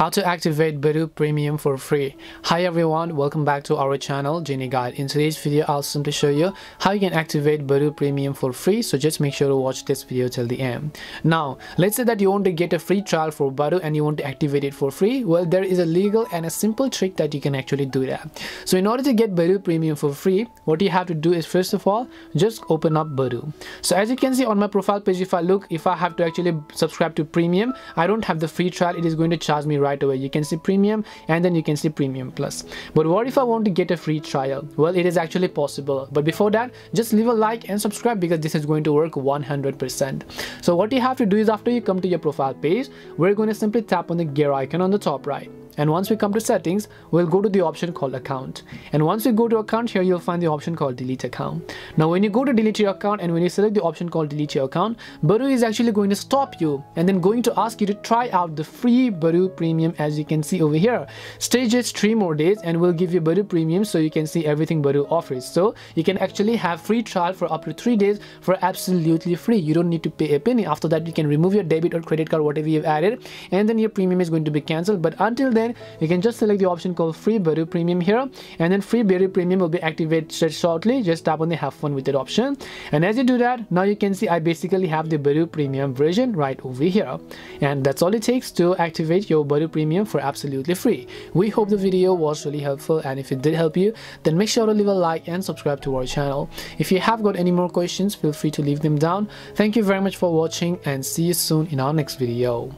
How to activate Badoo Premium for free. Hi everyone, welcome back to our channel Genie Guide. In today's video I'll simply show you how you can activate Badoo Premium for free, so just make sure to watch this video till the end. Now let's say that you want to get a free trial for Badoo and you want to activate it for free. Well, there is a legal and a simple trick that you can actually do that. So in order to get Badoo Premium for free, what you have to do is first of all just open up Badoo. So as you can see on my profile page, if I have to actually subscribe to Premium, I don't have the free trial. It is going to charge me right away. You can see Premium and then you can see Premium Plus. But what if I want to get a free trial? Well, it is actually possible, but before that just leave a like and subscribe because this is going to work 100%. So what you have to do is, after you come to your profile page, we're going to simply tap on the gear icon on the top right. And once we come to settings, we'll go to the option called account. And once we go to account, here you'll find the option called delete account. Now when you go to delete your account and when you select the option called delete your account, Badoo is actually going to stop you and then going to ask you to try out the free Badoo Premium. As you can see over here, stay just 3 more days and we'll give you Badoo Premium so you can see everything Badoo offers. So you can actually have free trial for up to 3 days for absolutely free. You don't need to pay a penny. After that you can remove your debit or credit card, whatever you've added, and then your premium is going to be cancelled. But until then, you can just select the option called free Badoo Premium here, and then free Badoo Premium will be activated shortly. Just tap on the have fun with it option, and as you do that, now you can see I basically have the Badoo Premium version right over here. And that's all it takes to activate your Badoo Premium for absolutely free. We hope the video was really helpful, and if it did help you, then make sure to leave a like and subscribe to our channel. If you have got any more questions, feel free to leave them down. Thank you very much for watching and see you soon in our next video.